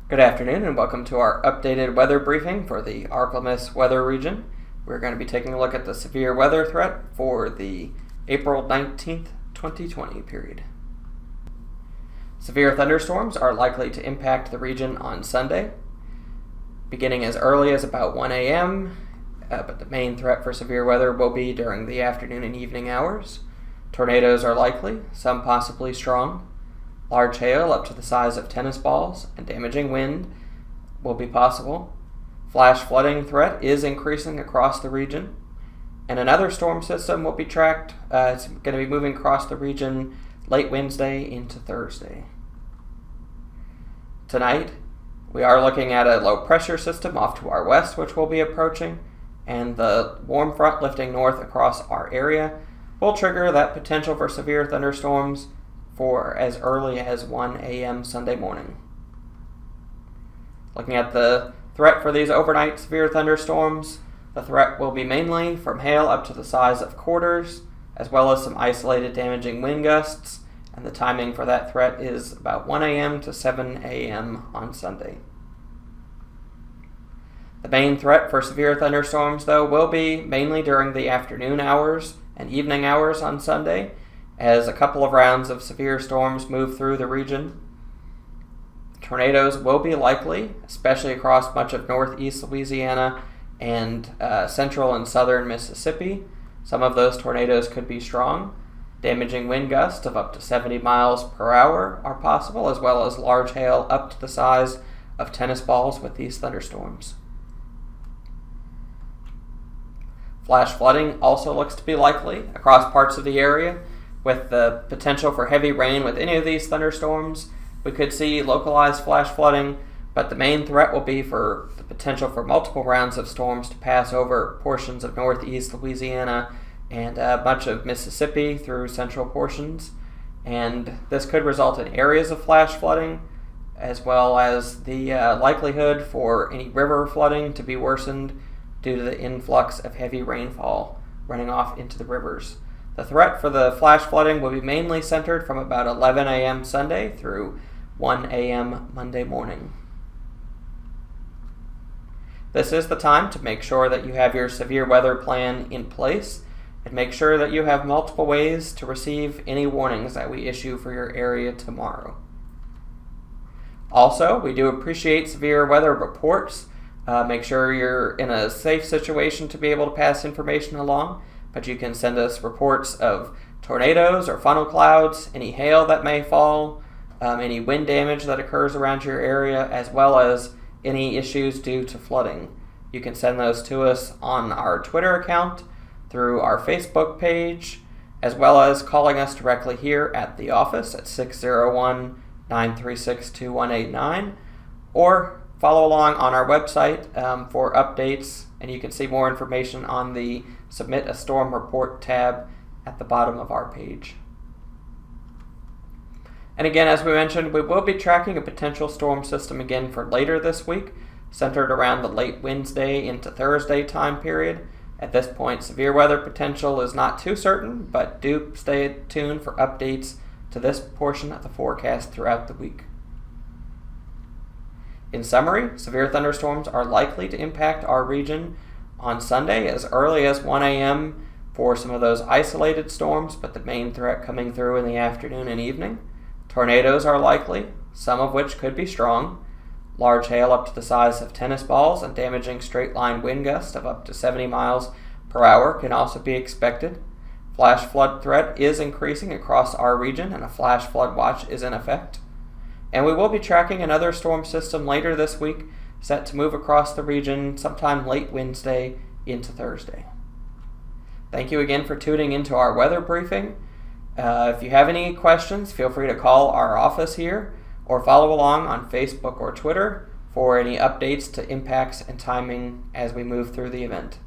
Good afternoon and welcome to our updated weather briefing for the Arklamis weather region. We're going to be taking a look at the severe weather threat for the April 19th, 2020 period. Severe thunderstorms are likely to impact the region on Sunday, beginning as early as about 1 a.m., but the main threat for severe weather will be during the afternoon and evening hours. Tornadoes are likely, some possibly strong. Large hail up to the size of tennis balls and damaging wind will be possible. Flash flooding threat is increasing across the region. And another storm system will be tracked. It's going to be moving across the region late Wednesday into Thursday. Tonight, we are looking at a low pressure system off to our west, which will be approaching, and the warm front lifting north across our area will trigger that potential for severe thunderstorms for as early as 1 a.m. Sunday morning. Looking at the threat for these overnight severe thunderstorms, the threat will be mainly from hail up to the size of quarters, as well as some isolated damaging wind gusts, and the timing for that threat is about 1 a.m. to 7 a.m. on Sunday. The main threat for severe thunderstorms, though, will be mainly during the afternoon hours and evening hours on Sunday, as a couple of rounds of severe storms move through the region. Tornadoes will be likely, especially across much of northeast Louisiana and central and southern Mississippi. Some of those tornadoes could be strong. Damaging wind gusts of up to 70 miles per hour are possible, as well as large hail up to the size of tennis balls with these thunderstorms. Flash flooding also looks to be likely across parts of the area. With the potential for heavy rain with any of these thunderstorms, we could see localized flash flooding, but the main threat will be for the potential for multiple rounds of storms to pass over portions of northeast Louisiana and much of Mississippi through central portions. And this could result in areas of flash flooding, as well as the likelihood for any river flooding to be worsened due to the influx of heavy rainfall running off into the rivers. The threat for the flash flooding will be mainly centered from about 11 a.m. Sunday through 1 a.m. Monday morning. This is the time to make sure that you have your severe weather plan in place and make sure that you have multiple ways to receive any warnings that we issue for your area tomorrow. Also, we do appreciate severe weather reports. Make sure you're in a safe situation to be able to pass information along. But you can send us reports of tornadoes or funnel clouds, any hail that may fall, any wind damage that occurs around your area, as well as any issues due to flooding. You can send those to us on our Twitter account, through our Facebook page, as well as calling us directly here at the office at 601-936-2189, or follow along on our website for updates, and you can see more information on the Submit a Storm Report tab at the bottom of our page. And again, as we mentioned, we will be tracking a potential storm system again for later this week, centered around the late Wednesday into Thursday time period. At this point, severe weather potential is not too certain, but do stay tuned for updates to this portion of the forecast throughout the week. In summary, severe thunderstorms are likely to impact our region on Sunday as early as 1 a.m. for some of those isolated storms, but the main threat coming through in the afternoon and evening. Tornadoes are likely, some of which could be strong. Large hail up to the size of tennis balls and damaging straight-line wind gusts of up to 70 miles per hour can also be expected. Flash flood threat is increasing across our region, and a flash flood watch is in effect. And we will be tracking another storm system later this week, set to move across the region sometime late Wednesday into Thursday. Thank you again for tuning into our weather briefing. If you have any questions, feel free to call our office here or follow along on Facebook or Twitter for any updates to impacts and timing as we move through the event.